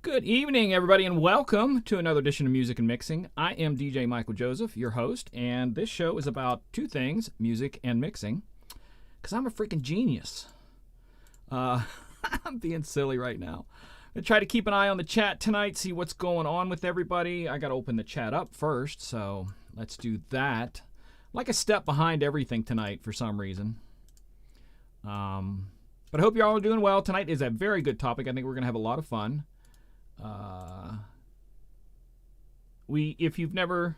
Good evening, everybody, and welcome to another edition of Music and Mixing. I am DJ Michael Joseph, your host, and this show is about two things, music and mixing, because I'm a freaking genius. I'm being silly right now. I'm going to try to keep an eye on the chat tonight, see what's going on with everybody. I got to open the chat up first, so let's do that. I'm like a step behind everything tonight for some reason. But I hope you all are doing well. Tonight is a very good topic. I think we're going to have a lot of fun. If you've never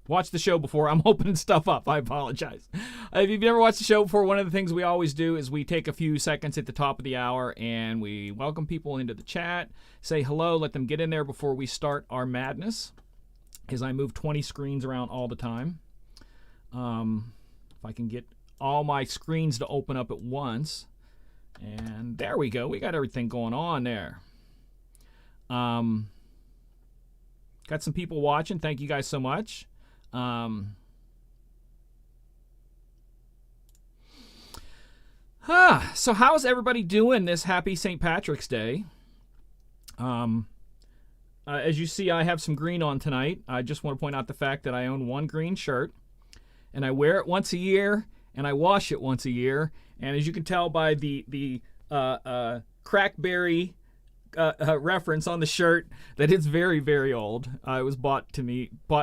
watched the show before, I'm opening stuff up. I apologize. If you've never watched the show before, one of the things we always do is we take a few seconds at the top of the hour and we welcome people into the chat, say hello, let them get in there before we start our madness, as I move 20 screens around all the time. If I can get all my screens to open up at once. And there we go. We got everything going on there. Got some people watching. Thank you guys so much. So how's everybody doing this happy St. Patrick's Day? As you see, I have some green on tonight. I just want to point out the fact that I own one green shirt, and I wear it once a year, and I wash it once a year. And as you can tell by the crackberry reference on the shirt, that it's very, very old. It was bought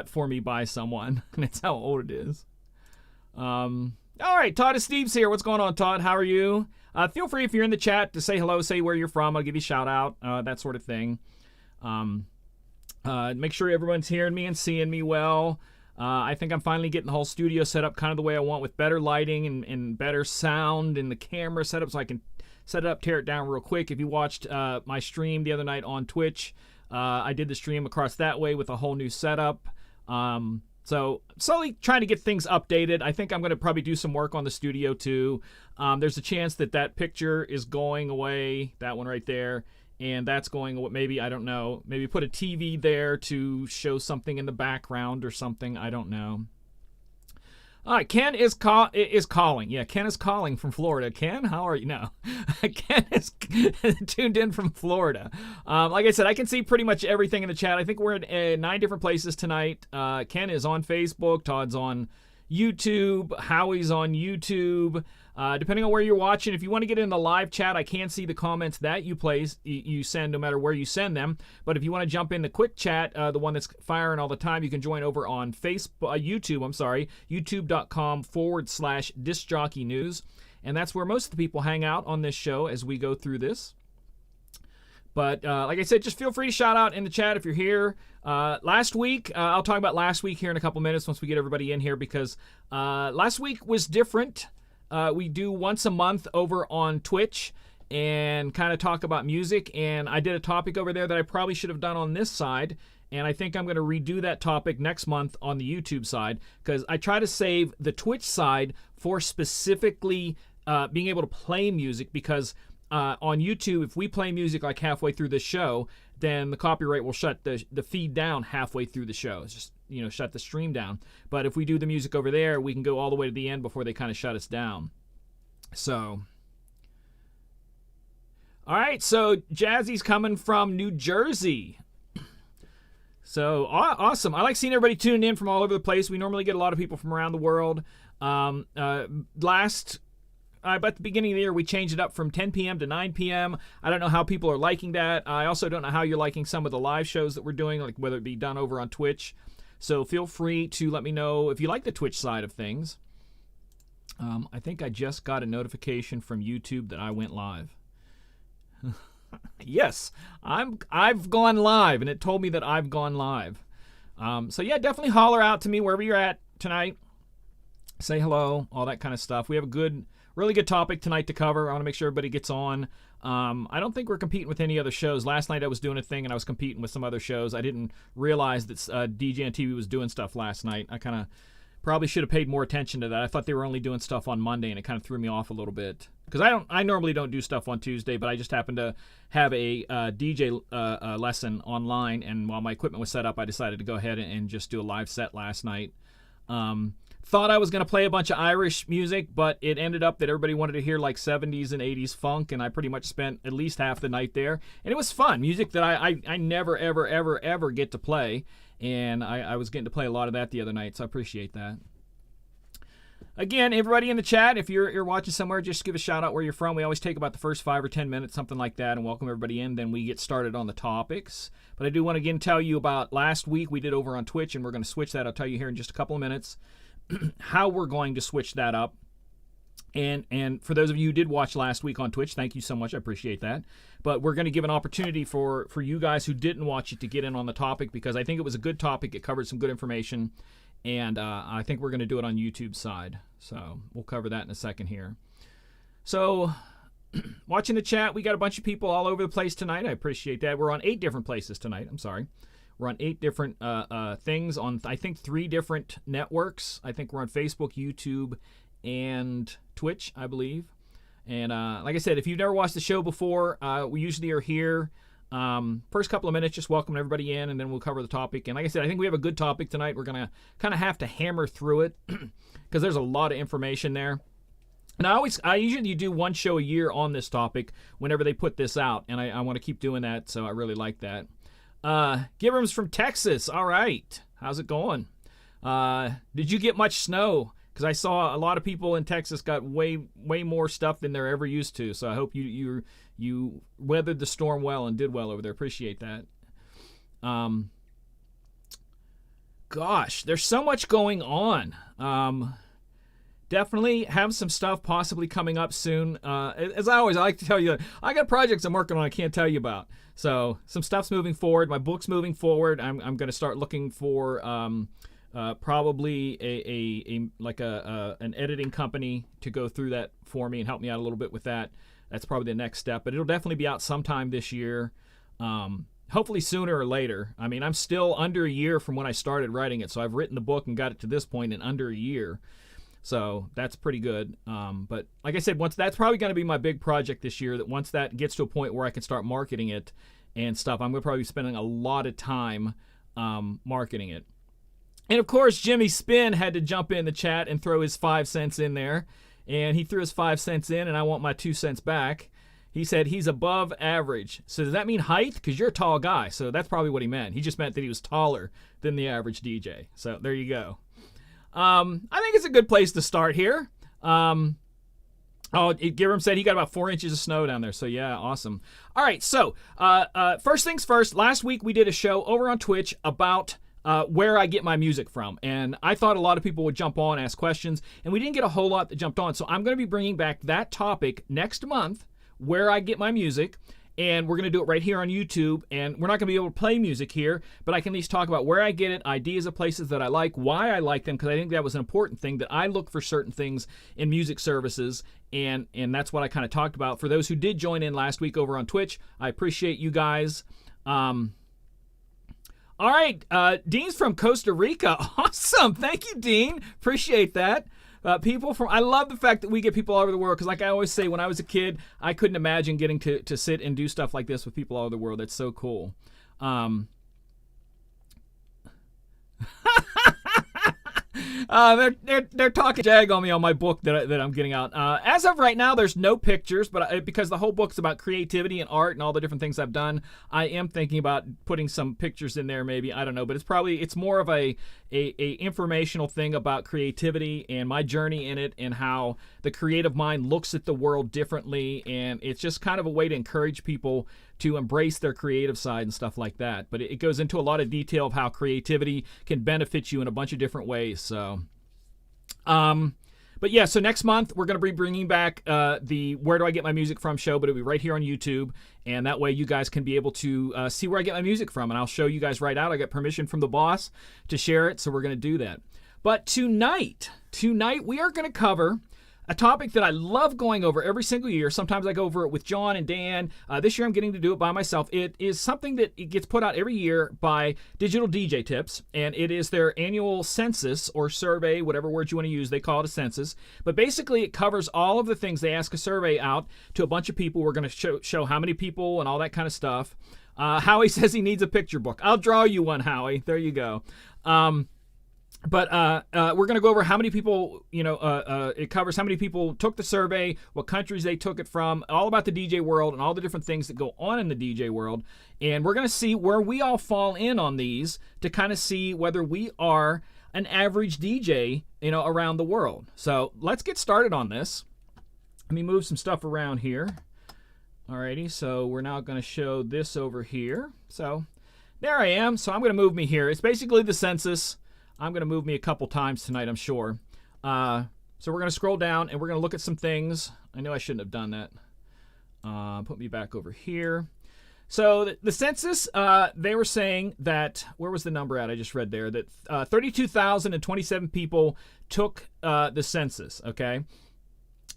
for me by someone, and that's how old it is. All right, Todd and Steve's here. What's going on, Todd? How are you? Feel free, if you're in the chat, to say hello, say where you're from. I'll give you a shout out, that sort of thing. Make sure everyone's hearing me and seeing me well. I think I'm finally getting the whole studio set up kind of the way I want, with better lighting and better sound, and the camera set up so I can set it up, tear it down real quick. If you watched my stream the other night on Twitch, I did the stream across that way with a whole new setup. So slowly trying to get things updated. I think I'm going to probably do some work on the studio too. There's a chance that picture is going away, that one right there, and that's going away. Maybe, I don't know, maybe put a TV there to show something in the background or something. I don't know. All right, Ken is calling. Yeah, Ken is calling from Florida. Ken, how are you? No, Ken is tuned in from Florida. Like I said, I can see pretty much everything in the chat. I think we're in 9 different places tonight. Ken is on Facebook. Todd's on YouTube. Howie's on YouTube. Depending on where you're watching, if you want to get in the live chat, I can see the comments that you send, no matter where you send them. But if you want to jump in the quick chat, the one that's firing all the time, you can join over on YouTube. I'm sorry, youtube.com/discjockey news, and that's where most of the people hang out on this show as we go through this. But like I said, just feel free to shout out in the chat if you're here. Last week, I'll talk about last week here in a couple minutes once we get everybody in here, because last week was different. We do once a month over on Twitch and kind of talk about music, and I did a topic over there that I probably should have done on this side, and I think I'm going to redo that topic next month on the YouTube side, because I try to save the Twitch side for specifically being able to play music, because on YouTube, if we play music like halfway through the show, then the copyright will shut the feed down halfway through the show. It's just, shut the stream down. But if we do the music over there, we can go all the way to the end before they kind of shut us down. So, all right, so Jazzy's coming from New Jersey. So, awesome. I like seeing everybody tuning in from all over the place. We normally get a lot of people from around the world. But at the beginning of the year, we changed it up from 10 p.m. to 9 p.m. I don't know how people are liking that. I also don't know how you're liking some of the live shows that we're doing, like whether it be done over on Twitch. So feel free to let me know if you like the Twitch side of things. I think I just got a notification from YouTube that I went live. Yes, I've gone live, and it told me that I've gone live. So yeah, definitely holler out to me wherever you're at tonight. Say hello, all that kind of stuff. We have a really good topic tonight to cover. I want to make sure everybody gets on. I don't think we're competing with any other shows. Last night I was doing a thing and I was competing with some other shows. I didn't realize that DJ on TV was doing stuff last night. I kind of probably should have paid more attention to that. I thought they were only doing stuff on Monday, and it kind of threw me off a little bit. Because I normally don't do stuff on Tuesday, but I just happened to have a DJ lesson online, and while my equipment was set up, I decided to go ahead and just do a live set last night. thought I was going to play a bunch of Irish music, but it ended up that everybody wanted to hear like 70s and 80s funk, and I pretty much spent at least half the night there. And it was fun. Music that I never, ever, ever, ever get to play, and I was getting to play a lot of that the other night, so I appreciate that. Again, everybody in the chat, if you're watching somewhere, just give a shout out where you're from. We always take about the first 5 or 10 minutes, something like that, and welcome everybody in. Then we get started on the topics. But I do want to again tell you about last week we did over on Twitch, and we're going to switch that. I'll tell you here in just a couple of minutes how we're going to switch that up. And for those of you who did watch last week on Twitch, thank you so much. I appreciate that. But we're going to give an opportunity for you guys who didn't watch it to get in on the topic, because I think it was a good topic. It covered some good information. And I think we're going to do it on YouTube side. So we'll cover that in a second here. So watching the chat, we got a bunch of people all over the place tonight. I appreciate that. We're on 8 different places tonight. I'm sorry. We're on 8 different things on, I think, 3 different networks. I think we're on Facebook, YouTube, and Twitch, I believe. And like I said, if you've never watched the show before, we usually are here. First couple of minutes, just welcoming everybody in, and then we'll cover the topic. And like I said, I think we have a good topic tonight. We're going to kind of have to hammer through it because there's a lot of information there. And I usually do one show a year on this topic whenever they put this out, and I want to keep doing that, so I really like that. Gibram's from Texas. All right. How's it going? Did you get much snow? Because I saw a lot of people in Texas got way more stuff than they're ever used to. So I hope you weathered the storm well and did well over there. Appreciate that. Gosh, there's so much going on. Definitely have some stuff possibly coming up soon. As I always like to tell you, I got projects I'm working on I can't tell you about. So some stuff's moving forward. My book's moving forward. I'm going to start looking for probably an editing company to go through that for me and help me out a little bit with that. That's probably the next step, but it'll definitely be out sometime this year. Hopefully sooner or later. I mean, I'm still under a year from when I started writing it, so I've written the book and got it to this point in under a year. So that's pretty good. But like I said, that's probably going to be my big project this year, that once that gets to a point where I can start marketing it and stuff, I'm going to probably be spending a lot of time marketing it. And of course, Jimmy Spin had to jump in the chat and throw his 5 cents in there. And he threw his 5 cents in, and I want my 2 cents back. He said he's above average. So does that mean height? Because you're a tall guy. So that's probably what he meant. He just meant that he was taller than the average DJ. So there you go. I think it's a good place to start here. Giram said he got about 4 inches of snow down there. So yeah, awesome. All right, so first things first. Last week we did a show over on Twitch about where I get my music from. And I thought a lot of people would jump on, ask questions, and we didn't get a whole lot that jumped on. So I'm going to be bringing back that topic next month, where I get my music. And we're going to do it right here on YouTube. And we're not going to be able to play music here, but I can at least talk about where I get it, ideas of places that I like, why I like them, because I think that was an important thing, that I look for certain things in music services. And that's what I kind of talked about. For those who did join in last week over on Twitch, I appreciate you guys. All right, Dean's from Costa Rica. Awesome. Thank you, Dean. Appreciate that. I love the fact that we get people all over the world, because like I always say, when I was a kid, I couldn't imagine getting to sit and do stuff like this with people all over the world. That's so cool. They're talking jag on me on my book that I'm getting out. As of right now, there's no pictures, but because the whole book's about creativity and art and all the different things I've done, I am thinking about putting some pictures in there. Maybe, I don't know, but it's more of a informational thing about creativity and my journey in it, and how the creative mind looks at the world differently, and it's just kind of a way to encourage people to embrace their creative side and stuff like that. But it goes into a lot of detail of how creativity can benefit you in a bunch of different ways. So, but yeah, so next month we're going to be bringing back the Where Do I Get My Music From show, but it'll be right here on YouTube, and that way you guys can be able to see where I get my music from, and I'll show you guys right out. I got permission from the boss to share it, so we're going to do that. But tonight we are going to cover a topic that I love going over every single year. Sometimes I go over it with John and Dan. This year I'm getting to do it by myself. It is something that it gets put out every year by Digital DJ Tips, and it is their annual census or survey, whatever word you want to use. They call it a census. But basically it covers all of the things. They ask a survey out to a bunch of people. We're going to show how many people and all that kind of stuff. Howie says he needs a picture book. I'll draw you one, Howie. There you go. But we're going to go over how many people, it covers how many people took the survey, what countries they took it from, all about the DJ world and all the different things that go on in the DJ world. And we're going to see where we all fall in on these to kind of see whether we are an average DJ, around the world. So let's get started on this. Let me move some stuff around here. Alrighty, so we're now going to show this over here. So there I am. So I'm going to move me here. It's basically the census. I'm going to move me a couple times tonight, I'm sure. So we're going to scroll down, and we're going to look at some things. I know I shouldn't have done that. Put me back over here. So the census, they were saying that, where was the number at? I just read there, that 32,027 people took the census, okay?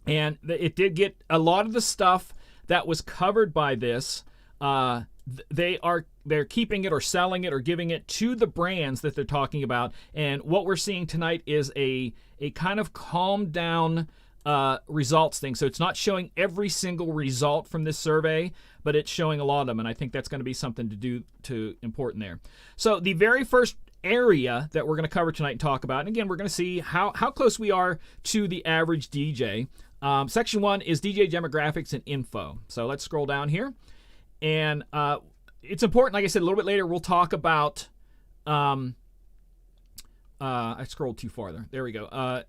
And it did get a lot of the stuff that was covered by this. They're keeping it or selling it or giving it to the brands that they're talking about. And what we're seeing tonight is a kind of calmed down results thing. So it's not showing every single result from this survey, but it's showing a lot of them. And I think that's going to be something to important there. So the very first area that we're going to cover tonight and talk about, and again, we're going to see how close we are to the average DJ. Section 1 is DJ demographics and info. So let's scroll down here. And it's important, like I said, a little bit later, we'll talk about, I scrolled too far there. There we go.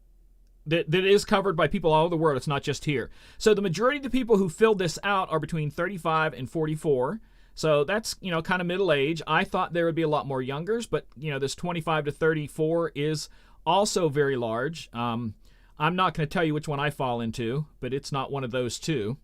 That is covered by people all over the world. It's not just here. So the majority of the people who filled this out are between 35 and 44. So that's, kind of middle age. I thought there would be a lot more youngers, but, this 25 to 34 is also very large. I'm not going to tell you which one I fall into, but it's not one of those two.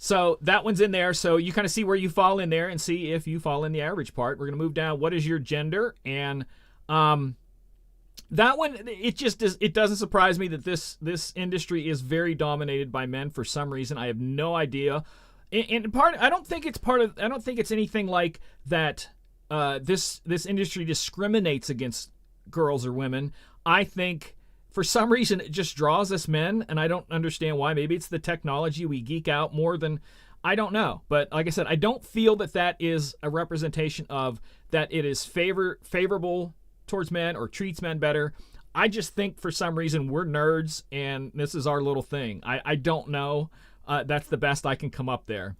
So that one's in there. So you kind of see where you fall in there and see if you fall in the average part. We're going to move down. What is your gender? And that one, it doesn't surprise me that this industry is very dominated by men for some reason. I have no idea. And I don't think it's anything like that. This industry discriminates against girls or women. I think for some reason it just draws us men, and I don't understand why. Maybe it's the technology. We geek out more than, I don't know. But like I said, I don't feel that is a representation of that it is favorable towards men or treats men better. I just think for some reason we're nerds and this is our little thing. I don't know. That's the best I can come up there.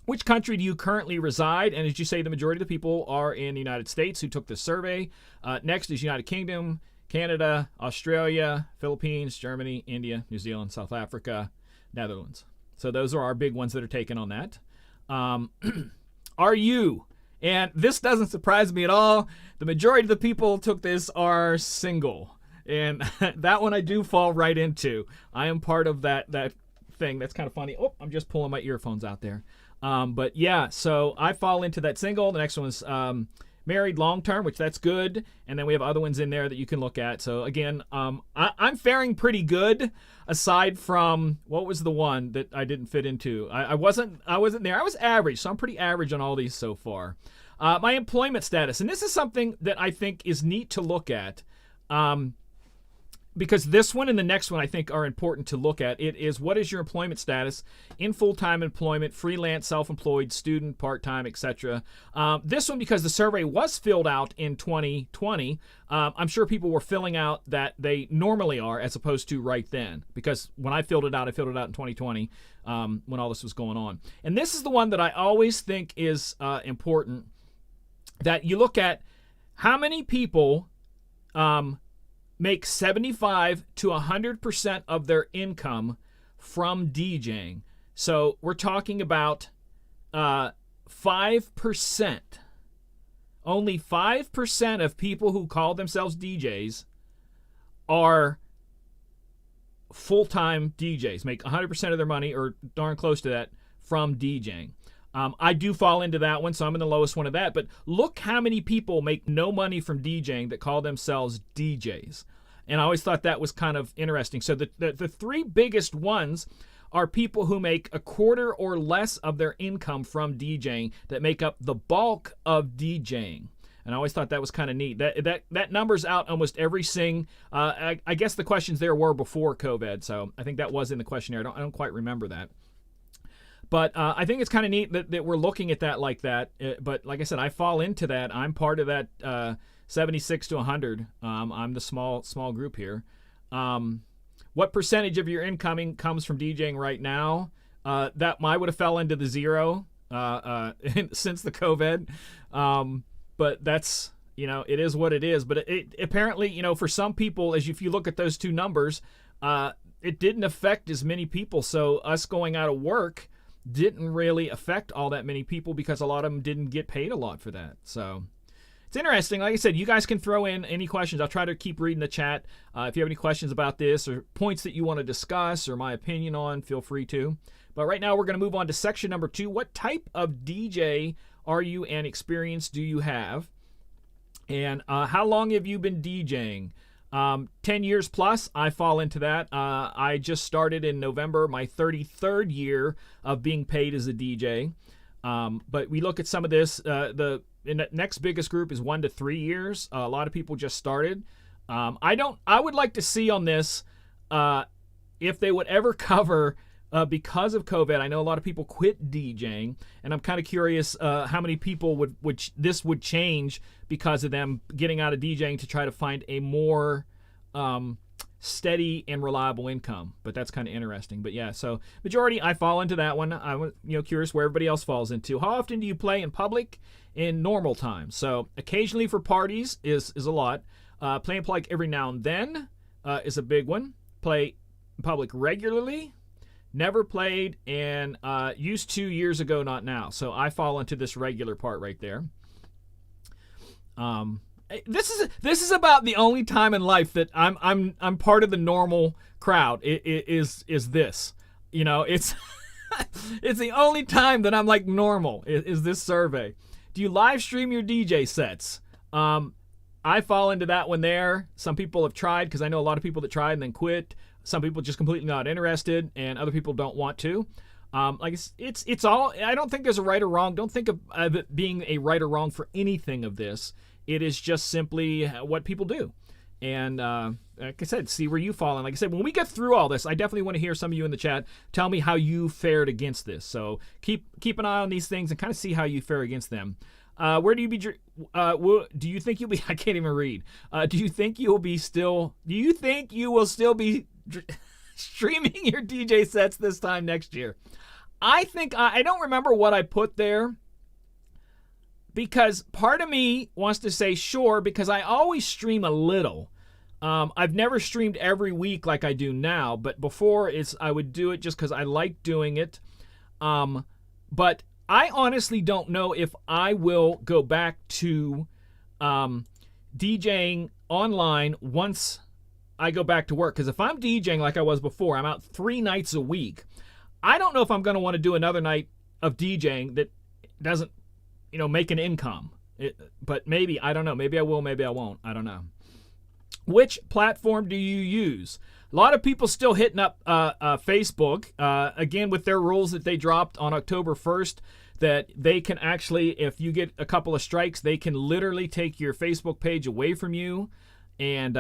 Which country do you currently reside? And as you say, the majority of the people are in the United States who took this survey. Next is United Kingdom, Canada, Australia, Philippines, Germany, India, New Zealand, South Africa, Netherlands. So those are our big ones that are taken on that. Are you? And this doesn't surprise me at all. The majority of the people who took this are single. And that one I do fall right into. I am part of that thing. That's kind of funny. Oh, I'm just pulling my earphones out there. But yeah, so I fall into that single. The next one's married long-term, which that's good. And then we have other ones in there that you can look at. So again, I'm faring pretty good aside from, what was the one that I didn't fit into? I wasn't there. I was average. So I'm pretty average on all these so far. My employment status. And this is something that I think is neat to look at. Because this one and the next one I think are important to look at. It is, what is your employment status in full-time employment, freelance, self-employed, student, part-time, etc. This one, because the survey was filled out in 2020, I'm sure people were filling out that they normally are as opposed to right then. Because when I filled it out in 2020 when all this was going on. And this is the one that I always think is important, that you look at how many people make 75 to 100% of their income from DJing. So we're talking about 5%. Only 5% of people who call themselves DJs are full-time DJs, make 100% of their money or darn close to that from DJing. I do fall into that one, so I'm in the lowest one of that. But look how many people make no money from DJing that call themselves DJs. And I always thought that was kind of interesting. So the three biggest ones are people who make a quarter or less of their income from DJing that make up the bulk of DJing. And I always thought that was kind of neat. That number's out almost every sing. I guess the questions there were before COVID, so I think that was in the questionnaire. I don't quite remember that. But I think it's kind of neat that we're looking at that like that. But like I said, I fall into that. I'm part of that 76 to 100. I'm the small group here. What percentage of your incoming comes from DJing right now? That I would have fell into the zero since the COVID. But that's, it is what it is. But it apparently, for some people, if you look at those two numbers, it didn't affect as many people. So us going out of work didn't really affect all that many people because a lot of them didn't get paid a lot for that. So it's interesting. Like I said, you guys can throw in any questions. I'll try to keep reading the chat. If you have any questions about this or points that you want to discuss or my opinion on, feel free to. But right now we're going to move on to section number 2. What type of DJ are you and experience do you have? And how long have you been DJing? 10 years plus, I fall into that. I just started in November, my 33rd year of being paid as a DJ. But we look at some of this. The next biggest group is 1 to 3 years. A lot of people just started. I would like to see on this if they would ever cover, because of COVID. I know a lot of people quit DJing, and I'm kind of curious how many people this would change because of them getting out of DJing to try to find a more steady and reliable income. But that's kind of interesting. But yeah, so majority, I fall into that one. I'm curious where everybody else falls into. How often do you play in public in normal times? So occasionally for parties is a lot. Play in public every now and then is a big one. Play in public regularly. Never played, and used to years ago, not now. So I fall into this regular part right there. This is about the only time in life that I'm part of the normal crowd. Is this, it's it's the only time that I'm like normal. Is this survey? Do you live stream your DJ sets? I fall into that one there. Some people have tried, because I know a lot of people that tried and then quit. Some people just completely not interested, and other people don't want to. It's all. I don't think there's a right or wrong. Don't think of it being a right or wrong for anything of this. It is just simply what people do. And like I said, see where you fall in. Like I said, when we get through all this, I definitely want to hear some of you in the chat tell me how you fared against this. So keep an eye on these things and kind of see how you fare against them. Where do you be? Do you think you'll be? I can't even read. Do you think you will still be streaming your DJ sets this time next year? I think I don't remember what I put there, because part of me wants to say sure, because I always stream a little. I've never streamed every week like I do now, but before I would do it just because I like doing it. But I honestly don't know if I will go back to DJing online once I go back to work. Because if I'm DJing like I was before, I'm out 3 nights a week. I don't know if I'm going to want to do another night of DJing that doesn't, make an income. But maybe, I don't know. Maybe I will, maybe I won't. I don't know. Which platform do you use? A lot of people still hitting up Facebook, again, with their rules that they dropped on October 1st, that they can actually, if you get a couple of strikes, they can literally take your Facebook page away from you. And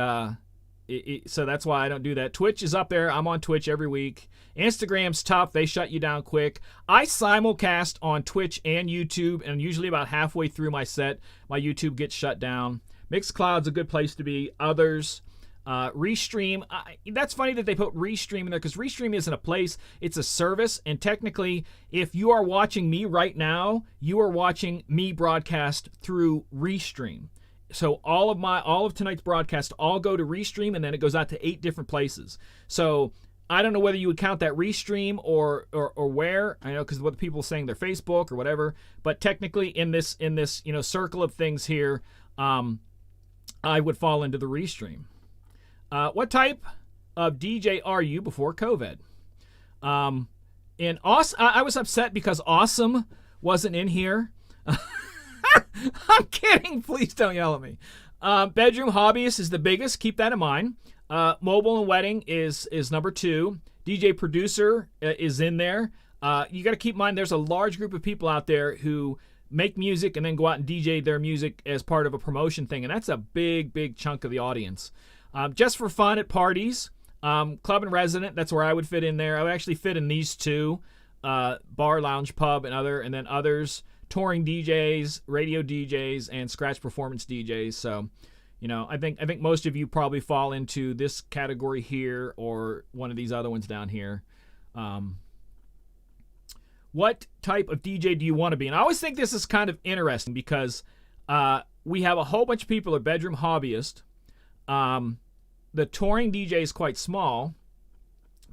so that's why I don't do that. Twitch is up there. I'm on Twitch every week. Instagram's tough. They shut you down quick. I simulcast on Twitch and YouTube, and usually about halfway through my set, my YouTube gets shut down. Mixcloud's a good place to be. Others. Restream. That's funny that they put Restream in there, because Restream isn't a place, it's a service. And technically, if you are watching me right now, you are watching me broadcast through Restream. So all of tonight's broadcast all go to Restream, and then it goes out to 8 different places. So I don't know whether you would count that Restream or where. I know because what the people are saying, their Facebook or whatever. But technically, in this circle of things here, I would fall into the Restream. What type of DJ are you before COVID? I was upset because Awesome wasn't in here. I'm kidding. Please don't yell at me. Bedroom hobbyist is the biggest. Keep that in mind. Mobile and wedding is number 2. DJ producer is in there. You got to keep in mind there's a large group of people out there who make music and then go out and DJ their music as part of a promotion thing, and that's a big chunk of the audience. Just for fun at parties, club and resident, that's where I would fit in there. I would actually fit in these two. bar, lounge, pub, and then others touring DJs, radio DJs, and scratch performance DJs. So, I think most of you probably fall into this category here or one of these other ones down here. What type of DJ do you want to be? And I always think this is kind of interesting because we have a whole bunch of people who are bedroom hobbyists. The touring DJ is quite small,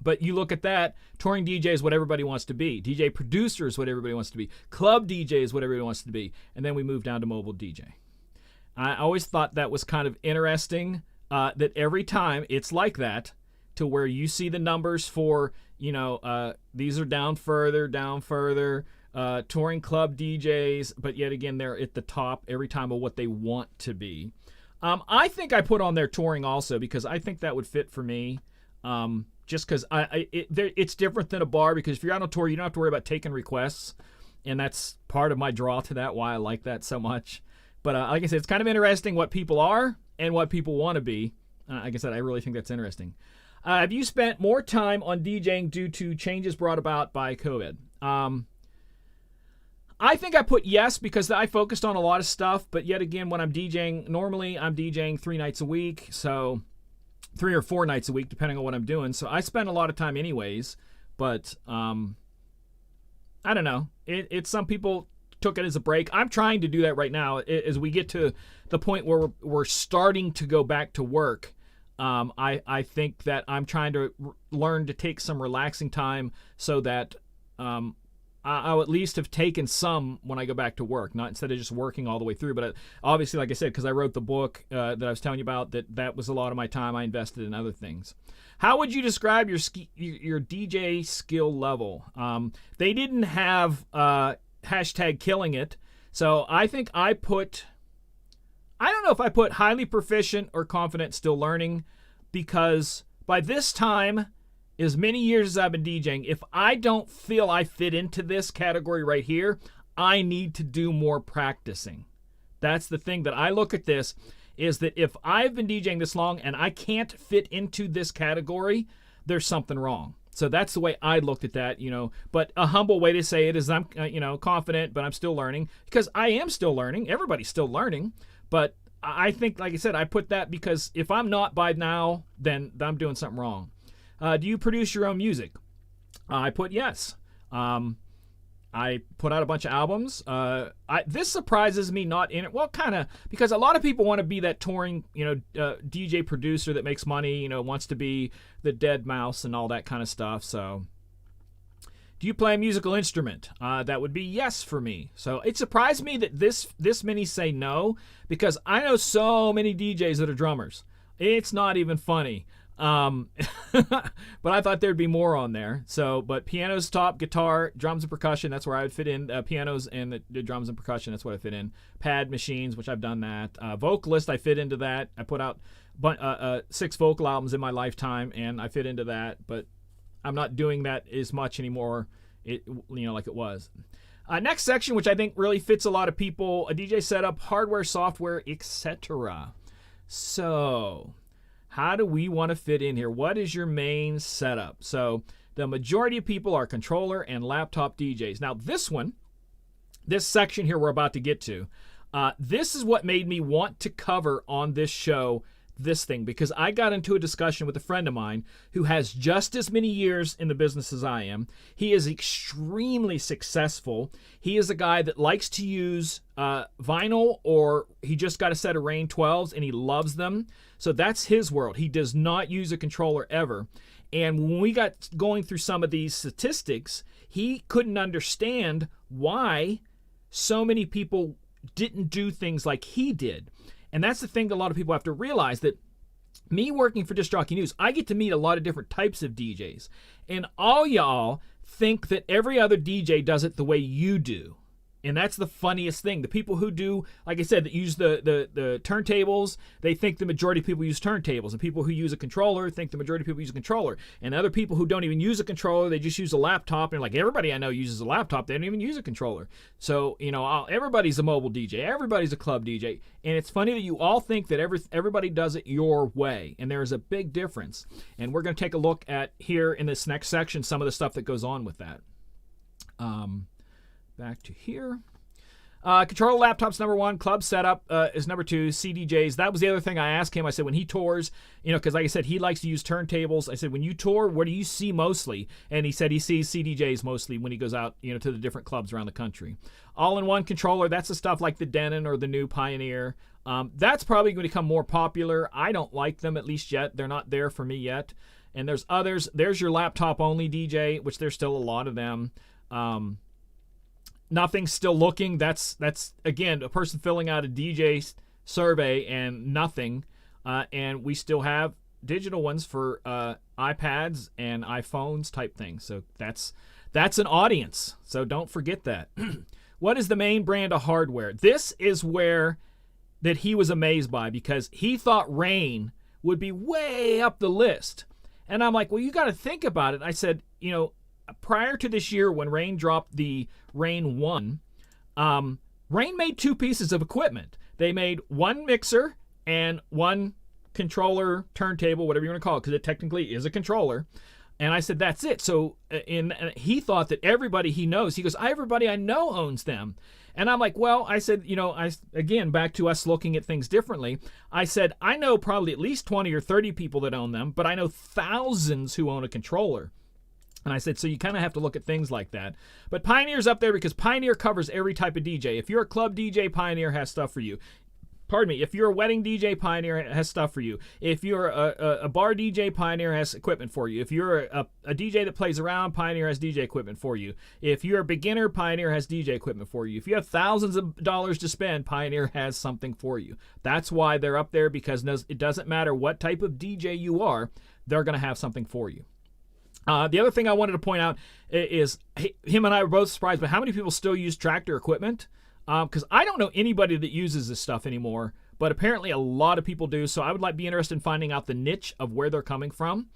but you look at that, touring DJ is what everybody wants to be. DJ producer is what everybody wants to be. Club DJ is what everybody wants to be. And then we move down to mobile DJ. I always thought that was kind of interesting, that every time it's like that, to where you see the numbers for, these are down further, touring club DJs, but yet again, they're at the top every time of what they want to be. I think I put on there touring also because I think that would fit for me. Just because it's different than a bar, because if you're out on tour, you don't have to worry about taking requests, and that's part of my draw to that, why I like that so much. But like I said, it's kind of interesting what people are and what people want to be. Like I said, I really think that's interesting. Have you spent more time on DJing due to changes brought about by COVID? I think I put yes, because I focused on a lot of stuff, but yet again, when I'm DJing, normally I'm DJing 3 nights a week, so 3 or 4 nights a week, depending on what I'm doing. So I spend a lot of time anyways, but I don't know. It's some people took it as a break. I'm trying to do that right now as we get to the point where we're starting to go back to work. I think that I'm trying to learn to take some relaxing time so that I'll at least have taken some when I go back to work, not instead of just working all the way through. But obviously, like I said, because I wrote the book that I was telling you about, that was a lot of my time I invested in other things. How would you describe your DJ skill level? They didn't have hashtag killing it, so I think I don't know if I put highly proficient or confident, still learning, because by this time, as many years as I've been DJing, if I don't feel I fit into this category right here, I need to do more practicing. That's the thing that I look at this, is that if I've been DJing this long and I can't fit into this category, there's something wrong. So that's the way I looked at that, But a humble way to say it is I'm, confident, but I'm still learning, because I am still learning. Everybody's still learning. But I think, like I said, I put that because if I'm not by now, then I'm doing something wrong. Do you produce your own music? I put yes. I put out a bunch of albums. This surprises me not in it. Well, kind of, because a lot of people want to be that touring, DJ producer that makes money, wants to be the dead mouse and all that kind of stuff. So, do you play a musical instrument? That would be yes for me. So it surprised me that this many say no, because I know so many DJs that are drummers. It's not even funny. But I thought there'd be more on there. So, but piano's top, guitar, drums and percussion, that's where I would fit in. Pianos and the drums and percussion, that's what I fit in. Pad machines, which I've done that. Vocalist, I fit into that. I put out 6 vocal albums in my lifetime, and I fit into that. But I'm not doing that as much anymore, like it was. Next section, which I think really fits a lot of people, a DJ setup, hardware, software, etc. So, how do we want to fit in here? What is your main setup? So the majority of people are controller and laptop DJs. Now this section here we're about to get to, this is what made me want to cover on this show this thing, because I got into a discussion with a friend of mine who has just as many years in the business as I am. He is extremely successful. He is a guy that likes to use vinyl, or he just got a set of Rain 12s and he loves them. So that's his world. He does not use a controller ever. And when we got going through some of these statistics, he couldn't understand why so many people didn't do things like he did. And that's the thing that a lot of people have to realize, that me working for Disc Jockey News, I get to meet a lot of different types of DJs. And all y'all think that every other DJ does it the way you do. And that's the funniest thing. The people who do, like I said, that use the turntables, they think the majority of people use turntables. And people who use a controller think the majority of people use a controller. And other people who don't even use a controller, they just use a laptop. And like, everybody I know uses a laptop. They don't even use a controller. So, everybody's a mobile DJ. Everybody's a club DJ. And it's funny that you all think that everybody does it your way. And there is a big difference. And we're going to take a look at here in this next section some of the stuff that goes on with that. Back to here. Controller laptop's number 1. Club setup is number 2. CDJs. That was the other thing I asked him. I said, when he tours, because like I said, he likes to use turntables. I said, when you tour, what do you see mostly? And he said he sees CDJs mostly when he goes out, to the different clubs around the country. All-in-one controller. That's the stuff like the Denon or the new Pioneer. That's probably going to become more popular. I don't like them, at least yet. They're not there for me yet. And there's others. There's your laptop-only DJ, which there's still a lot of them. Nothing's still looking. That's again, a person filling out a DJ survey and nothing. And we still have digital ones for iPads and iPhones type things. So that's an audience. So don't forget that. What is the main brand of hardware? This is where that he was amazed by, because he thought Rane would be way up the list. And I'm like, well, you got to think about it. I said, prior to this year when Rane dropped the Rane 1, Rane made 2 pieces of equipment. They made 1 mixer and 1 controller, turntable, whatever you want to call it, because it technically is a controller. And I said, that's it. So he thought that everybody he knows, he goes, everybody I know owns them. And I'm like, well, I said, again, back to us looking at things differently. I said, I know probably at least 20 or 30 people that own them, but I know thousands who own a controller. And I said, so you kind of have to look at things like that. But Pioneer's up there because Pioneer covers every type of DJ. If you're a club DJ, Pioneer has stuff for you. Pardon me. If you're a wedding DJ, Pioneer has stuff for you. If you're a bar DJ, Pioneer has equipment for you. If you're a DJ that plays around, Pioneer has DJ equipment for you. If you're a beginner, Pioneer has DJ equipment for you. If you have thousands of dollars to spend, Pioneer has something for you. That's why they're up there, because it doesn't matter what type of DJ you are, they're going to have something for you. The other thing I wanted to point out is him and I were both surprised by how many people still use Tractor equipment. Because I don't know anybody that uses this stuff anymore, but apparently a lot of people do. So I would be interested in finding out the niche of where they're coming from.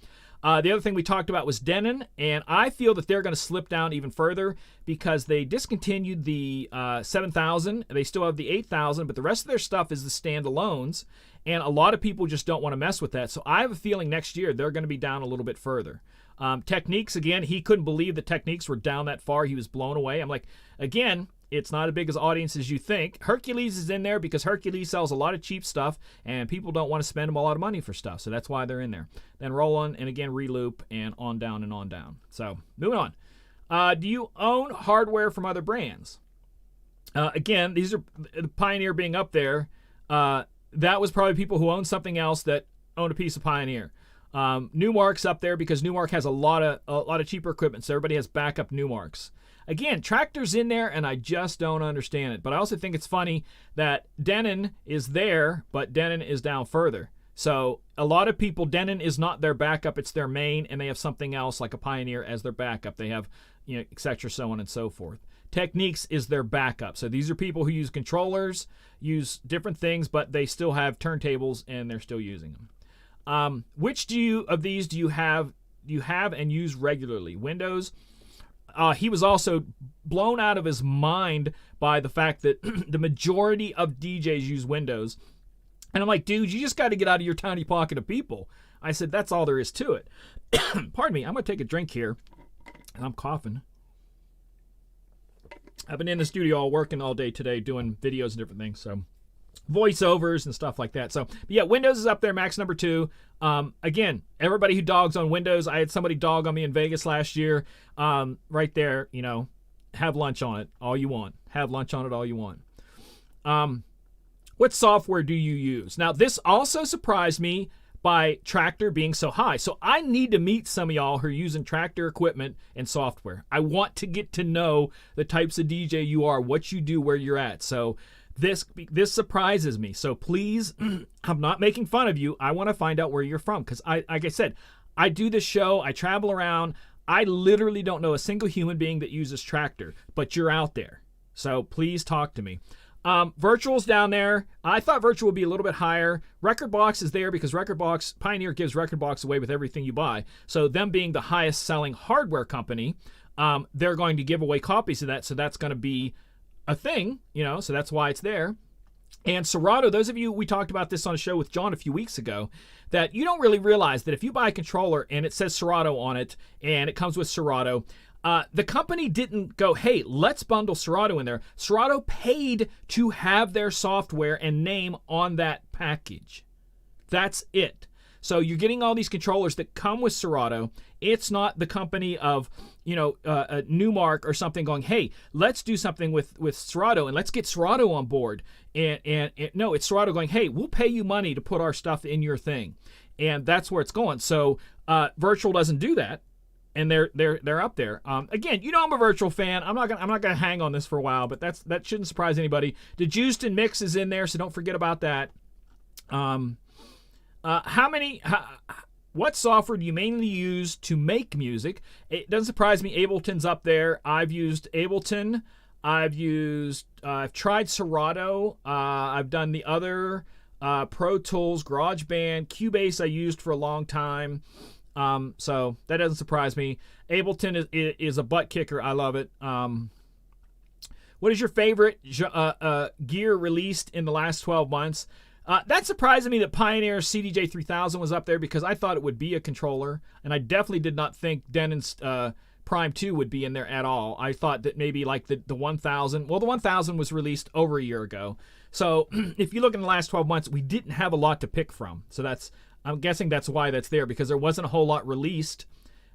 The other thing we talked about was Denon, and I feel that they're going to slip down even further because they discontinued the 7000. They still have the 8000, but the rest of their stuff is the standalones, and a lot of people just don't want to mess with that. So I have a feeling next year they're going to be down a little bit further. Techniques, again, he couldn't believe the Techniques were down that far. He was blown away. I'm like, again, it's not as big as audience as you think. Hercules is in there because Hercules sells a lot of cheap stuff, and people don't want to spend a lot of money for stuff, so that's why they're in there. Then Roland, and again, Reloop, and on down and on down. So, moving on. Do you own hardware from other brands? Again, these are Pioneer being up there. That was probably people who own something else that own a piece of Pioneer. Newmark's up there because Newmark has a lot of cheaper equipment, so everybody has backup Newmarks. Again, Tractor's in there, and I just don't understand it. But I also think it's funny that Denon is there, but Denon is down further. So a lot of people, Denon is not their backup, it's their main, and they have something else like a Pioneer as their backup. They have, et cetera, so on and so forth. Techniques is their backup. So these are people who use controllers, use different things, but they still have turntables, and they're still using them. Which of these do you have and use regularly? Windows. He was also blown out of his mind by the fact that the majority of DJs use Windows. And I'm like, dude, you just got to get out of your tiny pocket of people. I said, that's all there is to it. Pardon me, I'm going to take a drink here. And I'm coughing. I've been in the studio working all day today doing videos and different things, so voiceovers and stuff like that. So, but yeah, Windows is up there, Mac's number 2. Again, everybody who dogs on Windows, I had somebody dog on me in Vegas last year. Right there, have lunch on it all you want. Have lunch on it all you want. What software do you use? Now, this also surprised me by Tractor being so high. So I need to meet some of y'all who are using Tractor equipment and software. I want to get to know the types of DJ you are, what you do, where you're at. So this surprises me. So please, I'm not making fun of you. I want to find out where you're from because like I said, I do this show. I travel around. I literally don't know a single human being that uses Tractor, but you're out there. So please talk to me. Virtual's down there. I thought Virtual would be a little bit higher. Rekordbox is there because Pioneer gives Rekordbox away with everything you buy. So them being the highest selling hardware company, they're going to give away copies of that. So that's going to be a thing, so that's why it's there. And Serato, those of you, we talked about this on a show with John a few weeks ago, that you don't really realize that if you buy a controller and it says Serato on it and it comes with Serato, The company didn't go, hey, let's bundle Serato in there. Serato paid to have their software and name on that package. That's it. So you're getting all these controllers that come with Serato. It's not the company of, Newmark or something going, hey, let's do something with Serato and let's get Serato on board. And no, it's Serato going, hey, we'll pay you money to put our stuff in your thing. And that's where it's going. So Virtual doesn't do that. And they're up there. Again, I'm a Virtual fan. I'm not gonna hang on this for a while, but that shouldn't surprise anybody. The Juiced and Mix is in there, so don't forget about that. What software do you mainly use to make music? It doesn't surprise me. Ableton's up there. I've used Ableton. I've tried Serato. I've done the other Pro Tools, GarageBand, Cubase. I used for a long time. So that doesn't surprise me. Ableton is a butt kicker. I love it. What is your favorite gear released in the last 12 months? That surprised me that Pioneer CDJ 3000 was up there because I thought it would be a controller, and I definitely did not think Denon's Prime 2 would be in there at all. I thought that maybe like the 1000. Well, the 1000 was released over a year ago. So if you look in the last 12 months, we didn't have a lot to pick from. So I'm guessing that's why that's there, because there wasn't a whole lot released.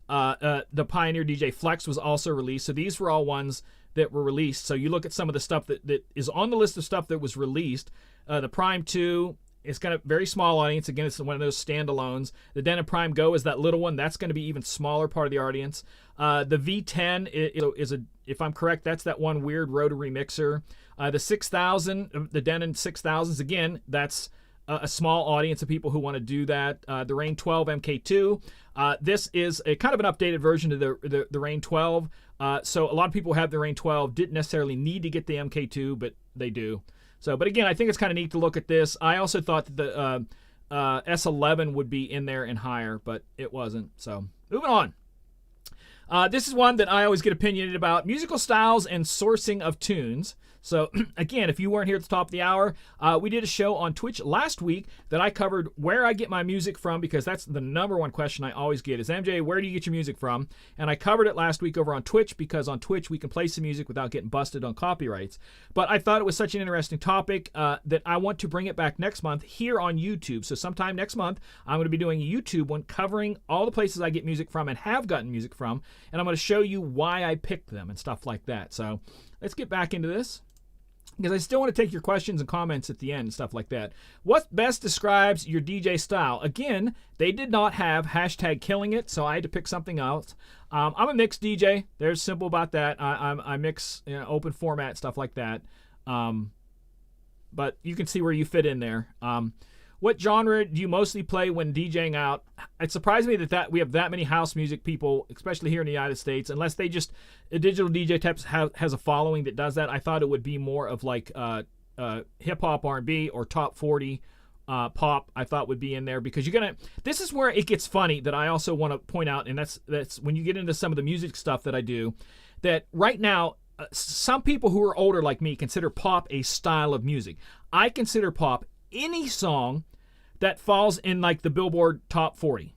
The Pioneer DJ Flex was also released. So these were all ones that were released. So you look at some of the stuff that is on the list of stuff that was released. The Prime 2 is kind of very small audience. Again, it's one of those standalones. The Denon Prime Go is that little one. That's going to be even smaller part of the audience. The V10 is if I'm correct, that's that one weird rotary mixer. The 6000, the Denon 6000s, again, that's a small audience of people who want to do that. The Rain 12 MK2. This is a kind of an updated version of the Rain 12. So a lot of people have the Rain 12, didn't necessarily need to get the MK2, but they do. So, but again, I think it's kind of neat to look at this. I also thought that the S11 would be in there and higher, but it wasn't. So, moving on. This is one that I always get opinionated about: musical styles and sourcing of tunes. So, again, if you weren't here at the top of the hour, we did a show on Twitch last week that I covered where I get my music from, because that's the number one question I always get is, MJ, where do you get your music from? And I covered it last week over on Twitch, because on Twitch we can play some music without getting busted on copyrights. But I thought it was such an interesting topic that I want to bring it back next month here on YouTube. So sometime next month, I'm going to be doing a YouTube one covering all the places I get music from and have gotten music from, and I'm going to show you why I picked them and stuff like that. So let's get back into this, because I still want to take your questions and comments at the end and stuff like that. What best describes your DJ style? Again, they did not have hashtag killing it, so I had to pick something else. I'm a mixed DJ. There's simple about that. I mix open format, stuff like that. But you can see where you fit in there. What genre do you mostly play when DJing out? It surprised me that we have that many house music people, especially here in the United States, unless they just, a digital DJ type has a following that does that. I thought it would be more of like hip-hop, R&B, or top 40 pop. I thought would be in there, because this is where it gets funny that I also want to point out, and that's when you get into some of the music stuff that I do, that right now, some people who are older like me consider pop a style of music. I consider pop any song that falls in like the Billboard top 40.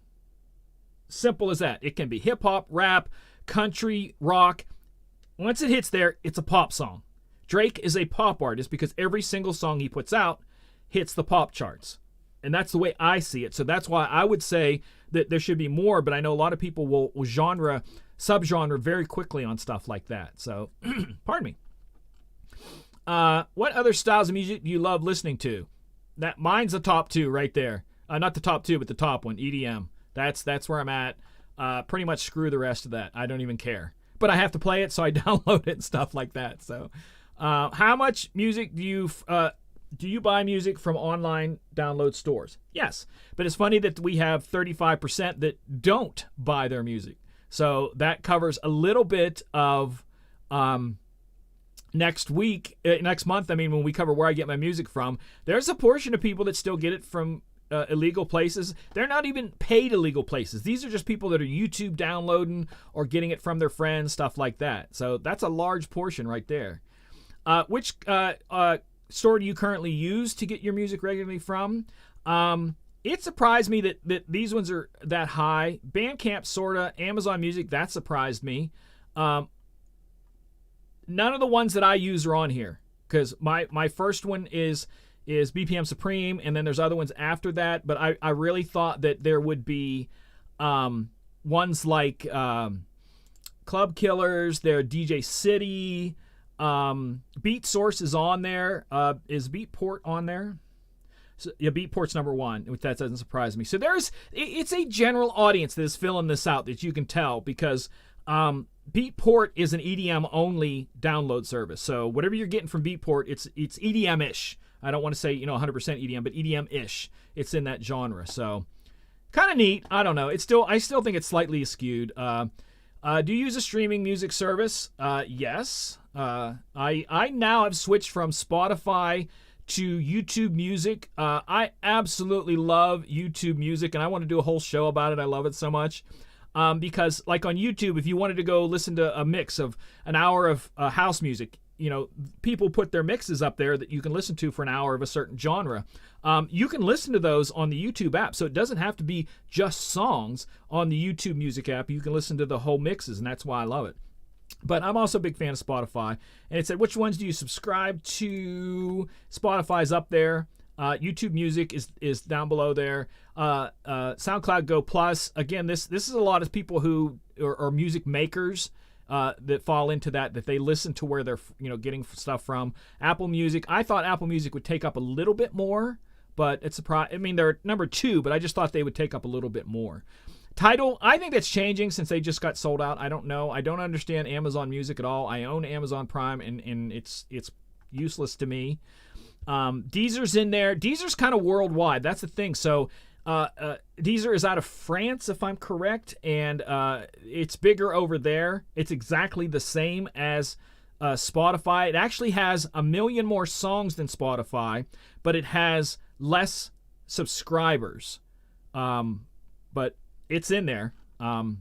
Simple as that. It can be hip hop, rap, country, rock. Once it hits there, it's a pop song. Drake is a pop artist because every single song he puts out hits the pop charts. And that's the way I see it. So that's why I would say that there should be more, but I know a lot of people will subgenre very quickly on stuff like that. So, pardon me. What other styles of music do you love listening to? Mine's the top two right there. Not the top two, but the top one, EDM. That's where I'm at. Pretty much screw the rest of that. I don't even care. But I have to play it, so I download it and stuff like that. So, how much music do you buy music from online download stores? Yes. But it's funny that we have 35% that don't buy their music. So that covers a little bit of next month. I mean, when we cover where I get my music from, there's a portion of people that still get it from illegal places. They're not even paid illegal places. These are just people that are YouTube downloading or getting it from their friends, stuff like that. So that's a large portion right there. Which store do you currently use to get your music regularly from? It surprised me that these ones are that high. Bandcamp, sorta. Amazon Music, that surprised me. None of the ones that I use are on here, because my first one is BPM Supreme, and then there's other ones after that. But I really thought that there would be ones like Club Killers, there DJ City, Beat Source is on there. Is Beatport on there? So, yeah, Beatport's number one, which that doesn't surprise me. So it's a general audience that is filling this out, that you can tell, because Beatport is an EDM only download service. So whatever you're getting from Beatport, it's EDM-ish. I don't want to say 100% EDM, but EDM-ish. It's in that genre. So kind of neat. I don't know. I still think it's slightly skewed. Do you use a streaming music service? Yes. I now have switched from Spotify to YouTube Music. I absolutely love YouTube Music, and I want to do a whole show about it. I love it so much. Because like on YouTube, if you wanted to go listen to a mix of an hour of house music, people put their mixes up there that you can listen to for an hour of a certain genre. You can listen to those on the YouTube app, so it doesn't have to be just songs on the YouTube Music app. You can listen to the whole mixes, and that's why I love it. But I'm also a big fan of Spotify. And it said, which ones do you subscribe to? Spotify's up there. YouTube Music is down below there. SoundCloud Go Plus. Again, this is a lot of people who are music makers that fall into that they listen to where they're getting stuff from. Apple Music. I thought Apple Music would take up a little bit more, but it's they're number 2, but I just thought they would take up a little bit more. Tidal, I think that's changing since they just got sold out. I don't know. I don't understand Amazon Music at all. I own Amazon Prime, and it's useless to me. Deezer's in there. Deezer's kind of worldwide. That's the thing. So Deezer is out of France, if I'm correct, and it's bigger over there. It's exactly the same as Spotify. It actually has 1 million more songs than Spotify, but it has less subscribers. But it's in there. Going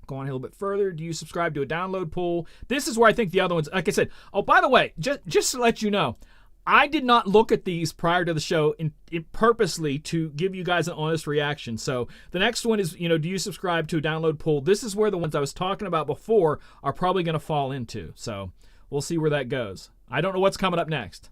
a little bit further. Do you subscribe to a download pool? This is where I think the other ones, like I said. Oh, by the way, just to let you know, I did not look at these prior to the show in purposely to give you guys an honest reaction. So the next one is, do you subscribe to a download pool? This is where the ones I was talking about before are probably going to fall into. So we'll see where that goes. I don't know what's coming up next.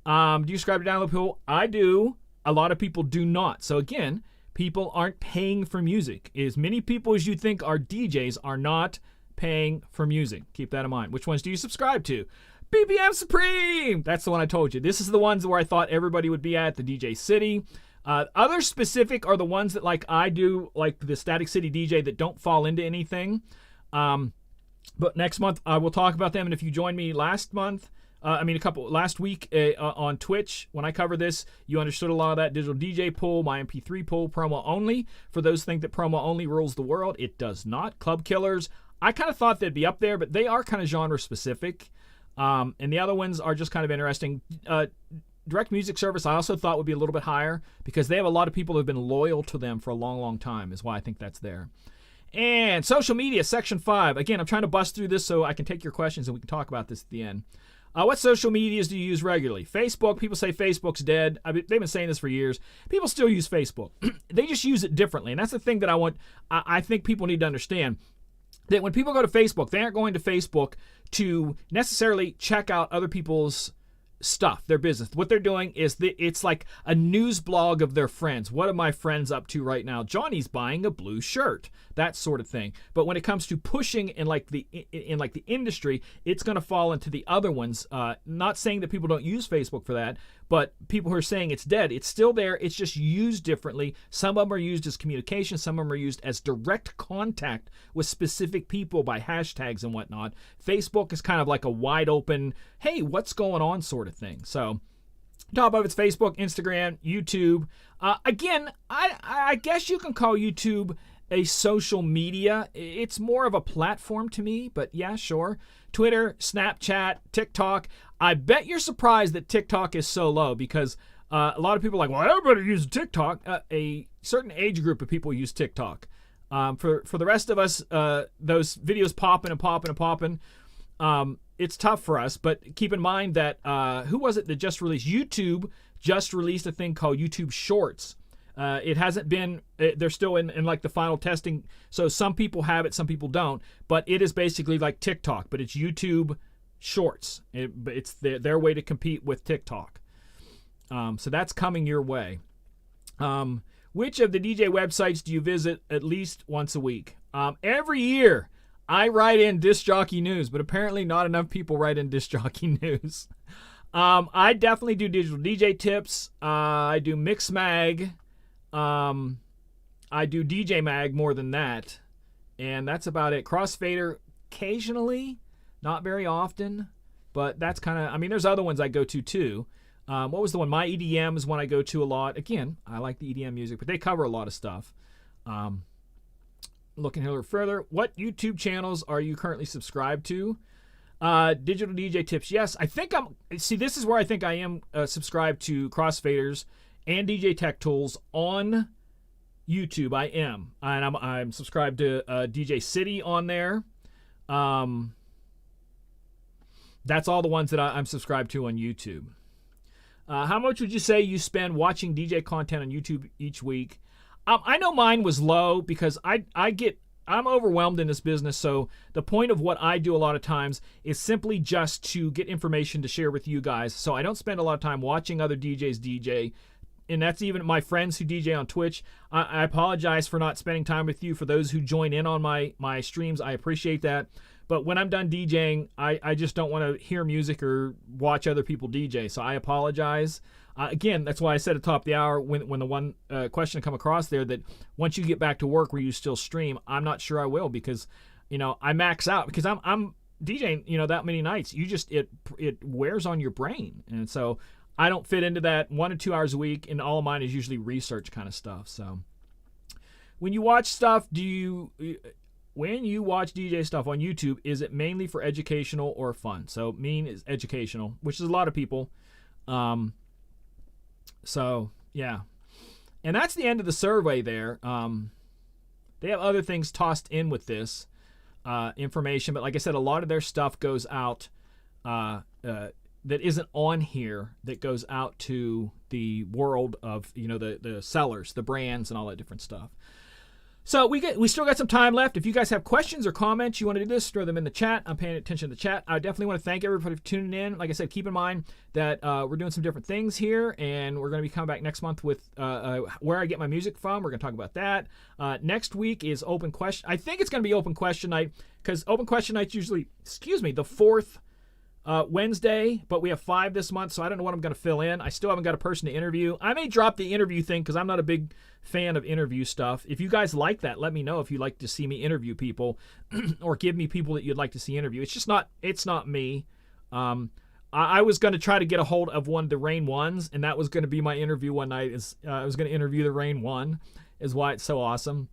Do you subscribe to download pool? I do. A lot of people do not. So again, people aren't paying for music. As many people as you think are DJs are not paying for music. Keep that in mind. Which ones do you subscribe to? BPM Supreme! That's the one I told you. This is the ones where I thought everybody would be at, the DJ City. Other specific are the ones that like I do, like the Static City DJ, that don't fall into anything. But next month I will talk about them. And if you joined me last week on Twitch, when I covered this, you understood a lot of that. Digital DJ pool, my MP3 pool, promo only. For those who think that promo only rules the world, it does not. Club Killers, I kind of thought they'd be up there, but they are kind of genre specific. And the other ones are just kind of interesting. Direct Music Service I also thought would be a little bit higher, because they have a lot of people who have been loyal to them for a long, long time, is why I think that's there. And social media, section 5. Again, I'm trying to bust through this so I can take your questions and we can talk about this at the end. What social medias do you use regularly? Facebook. People say Facebook's dead. They've been saying this for years. People still use Facebook. They just use it differently. And that's the thing that I think people need to understand. That when people go to Facebook, they aren't going to Facebook to necessarily check out other people's stuff, their business. What they're doing is it's like a news blog of their friends. What are my friends up to right now? Johnny's buying a blue shirt, that sort of thing. But when it comes to pushing in the industry, it's going to fall into the other ones. Not saying that people don't use Facebook for that, but people who are saying it's dead, it's still there. It's just used differently. Some of them are used as communication. Some of them are used as direct contact with specific people by hashtags and whatnot. Facebook is kind of like a wide open, hey, what's going on sort of thing. So top of it's Facebook, Instagram, YouTube. Again, I guess you can call YouTube a social media. It's more of a platform to me, but yeah, sure. Twitter, Snapchat, TikTok. I bet you're surprised that TikTok is so low, because a lot of people are like, well, everybody uses TikTok. A certain age group of people use TikTok. For the rest of us, those videos popping and popping and popping, it's tough for us. But keep in mind that, who was it that just released? YouTube just released a thing called YouTube Shorts. It hasn't been, they're still in like the final testing. So some people have it, some people don't. But it is basically like TikTok, but it's YouTube Shorts. It's their way to compete with TikTok. So that's coming your way. Which of the DJ websites do you visit at least once a week? Every year, I write in Disc Jockey News, but apparently not enough people write in Disc Jockey News. I definitely do Digital DJ Tips. I do Mix Mag. I do DJ Mag more than that. And that's about it. Crossfader occasionally, not very often. But that's kind of, I mean, there's other ones I go to too. What was the one? My EDM is one I go to a lot. Again, I like the EDM music, but they cover a lot of stuff. Looking a little further, what YouTube channels are you currently subscribed to? Digital DJ Tips. Yes, I think see, this is where I think I am subscribed to Crossfaders and DJ Tech Tools on YouTube. I am. And I'm subscribed to DJ City on there. That's all the ones that I'm subscribed to on YouTube. How much would you say you spend watching DJ content on YouTube each week? I know mine was low because I'm overwhelmed in this business. So the point of what I do a lot of times is simply just to get information to share with you guys. So I don't spend a lot of time watching other DJs DJ. And that's even my friends who DJ on Twitch. I apologize for not spending time with you. For those who join in on my streams, I appreciate that. But when I'm done DJing, I just don't want to hear music or watch other people DJ. So I apologize. Again, that's why I said at the top of the hour when the one question come across there that once you get back to work, will you still stream? I'm not sure I will because, I max out because I'm DJing, that many nights. You just it wears on your brain, and so I don't fit into that 1 to 2 hours a week. And all of mine is usually research kind of stuff. So when you watch stuff, when you watch DJ stuff on YouTube, is it mainly for educational or fun? So mean is educational, which is a lot of people. So yeah, and that's the end of the survey there. They have other things tossed in with this information, but like I said, a lot of their stuff goes out that isn't on here, that goes out to the world of the sellers, the brands, and all that different stuff. So we still got some time left. If you guys have questions or comments, you want to do this, throw them in the chat. I'm paying attention to the chat. I definitely want to thank everybody for tuning in. Like I said, keep in mind that we're doing some different things here, and we're going to be coming back next month with where I get my music from. We're going to talk about that. Next week is open question. I think it's going to be open question night because open question night's usually, the fourth Wednesday, but we have 5 this month, so I don't know what I'm going to fill in. I still haven't got a person to interview. I may drop the interview thing because I'm not a big fan of interview stuff. If you guys like that, let me know if you'd like to see me interview people or give me people that you'd like to see interview. It's not me. I was going to try to get a hold of one of the Rain Ones, and that was going to be my interview one night. I was going to interview the Rain One, is why it's so awesome.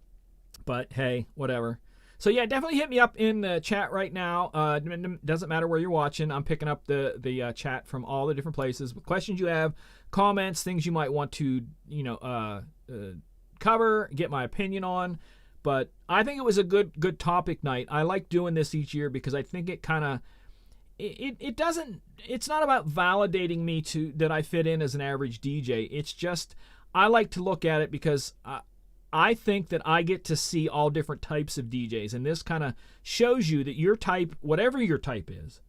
But hey, whatever. So yeah, definitely hit me up in the chat right now. Doesn't matter where you're watching. I'm picking up the chat from all the different places. Questions you have, comments, things you might want to cover, get my opinion on. But I think it was a good topic night. I like doing this each year because I think it kind of it's not about validating me that I fit in as an average DJ. It's just I like to look at it because I think that I get to see all different types of DJs, and this kind of shows you that your type, whatever your type is,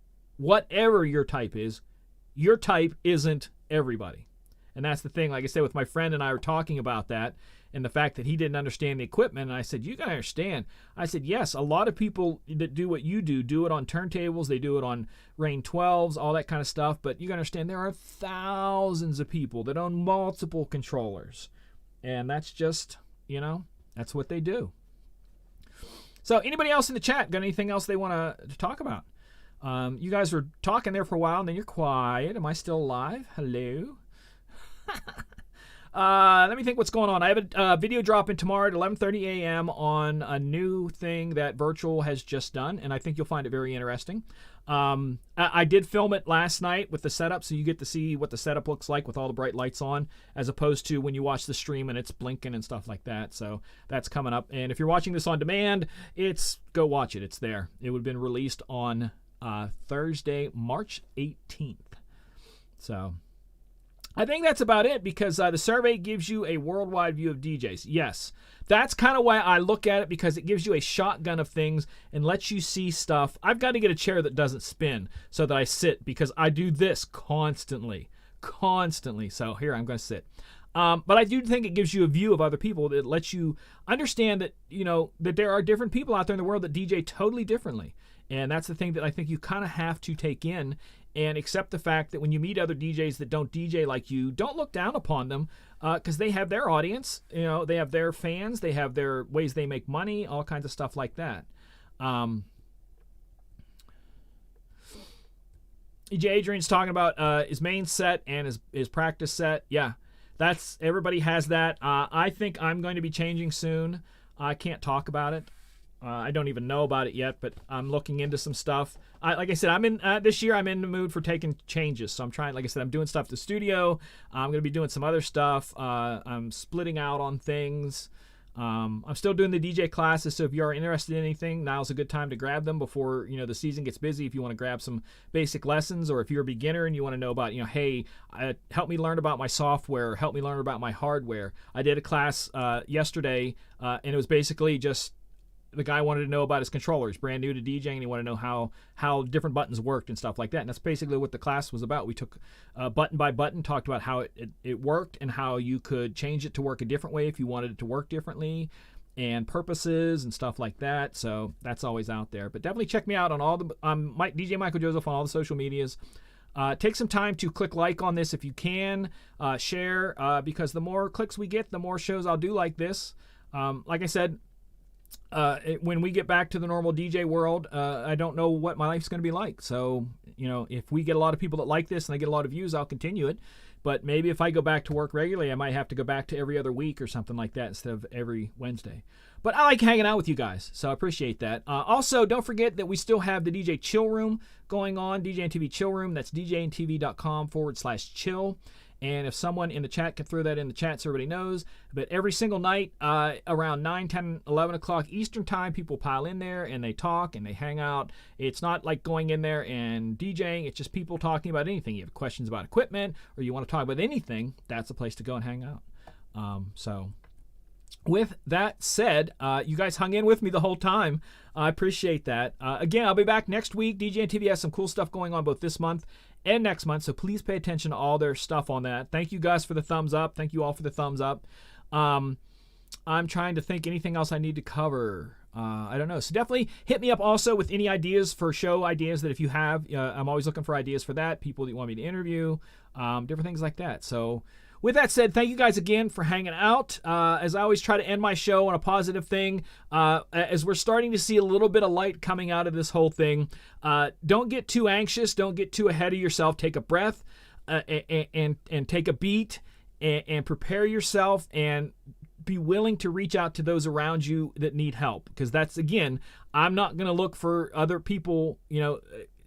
your type isn't everybody. And that's the thing. Like I said, with my friend and I were talking about that and the fact that he didn't understand the equipment, and I said, you got to understand. I said, yes, a lot of people that do what you do it on turntables, they do it on Rain 12s, all that kind of stuff, but you got to understand there are thousands of people that own multiple controllers, and that's just... that's what they do. So anybody else in the chat got anything else they want to talk about? You guys were talking there for a while, and then you're quiet. Am I still alive? Hello? Let me think what's going on. I have a video dropping tomorrow at 11:30 a.m. on a new thing that Virtual has just done, and I think you'll find it very interesting. I did film it last night with the setup, so you get to see what the setup looks like with all the bright lights on, as opposed to when you watch the stream and it's blinking and stuff like that. So that's coming up. And if you're watching this on demand, go watch it. It's there. It would have been released on Thursday, March 18th. So I think that's about it, because the survey gives you a worldwide view of DJs. Yes, that's kind of why I look at it, because it gives you a shotgun of things and lets you see stuff. I've got to get a chair that doesn't spin so that I sit, because I do this constantly. So here, I'm going to sit. But I do think it gives you a view of other people that lets you understand that, that there are different people out there in the world that DJ totally differently. And that's the thing that I think you kind of have to take in and accept the fact that when you meet other DJs that don't DJ like you, don't look down upon them, because they have their audience, they have their fans, they have their ways they make money, all kinds of stuff like that. DJ Adrian's talking about his main set and his practice set. Yeah, everybody has that. I think I'm going to be changing soon. I can't talk about it. I don't even know about it yet, but I'm looking into some stuff. Like I said, I'm in this year. I'm in the mood for taking changes. So I'm trying. Like I said, I'm doing stuff at the studio. I'm going to be doing some other stuff. I'm splitting out on things. I'm still doing the DJ classes. So if you are interested in anything, now's a good time to grab them before the season gets busy. If you want to grab some basic lessons, or if you're a beginner and you want to know about hey, help me learn about my software, help me learn about my hardware. I did a class yesterday, and it was basically just. The guy wanted to know about his controller. He's brand new to DJing, and he wanted to know how different buttons worked and stuff like that. And that's basically what the class was about. We took button by button, talked about how it worked and how you could change it to work a different way if you wanted it to work differently, and purposes and stuff like that. So that's always out there. But definitely check me out on all the DJ Michael Joseph on all the social medias. Take some time to click like on this if you can. Share, because the more clicks we get, the more shows I'll do like this. Like I said, when we get back to the normal DJ world, I don't know what my life's going to be like. So, if we get a lot of people that like this and I get a lot of views, I'll continue it. But maybe if I go back to work regularly, I might have to go back to every other week or something like that instead of every Wednesday. But I like hanging out with you guys, so I appreciate that. Also, don't forget that we still have the DJ Chill Room going on, DJ and TV Chill Room. That's djandtv.com/chill. And if someone in the chat can throw that in the chat so everybody knows. But every single night around 9, 10, 11 o'clock Eastern time, people pile in there and they talk and they hang out. It's not like going in there and DJing. It's just people talking about anything. You have questions about equipment or you want to talk about anything, that's a place to go and hang out. So with that said, you guys hung in with me the whole time. I appreciate that. Again, I'll be back next week. DJ and TV has some cool stuff going on both this month and next month, so please pay attention to all their stuff on that. Thank you guys for the thumbs up. Thank you all for the thumbs up. I'm trying to think anything else I need to cover. I don't know. So definitely hit me up also with any ideas for show ideas that if you have. I'm always looking for ideas for that, people that you want me to interview, different things like that. So with that said, thank you guys again for hanging out. As I always try to end my show on a positive thing, as we're starting to see a little bit of light coming out of this whole thing, don't get too anxious. Don't get too ahead of yourself. Take a breath and take a beat and prepare yourself and be willing to reach out to those around you that need help. Because that's, again, I'm not going to look for other people,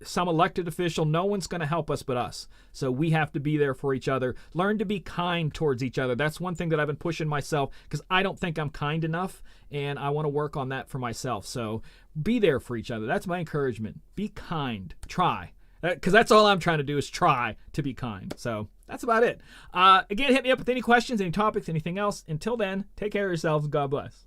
some elected official. No one's going to help us but us. So we have to be there for each other. Learn to be kind towards each other. That's one thing that I've been pushing myself because I don't think I'm kind enough, and I want to work on that for myself. So be there for each other. That's my encouragement. Be kind. Try. Because that's all I'm trying to do is try to be kind. So that's about it. Again, hit me up with any questions, any topics, anything else. Until then, take care of yourselves. God bless.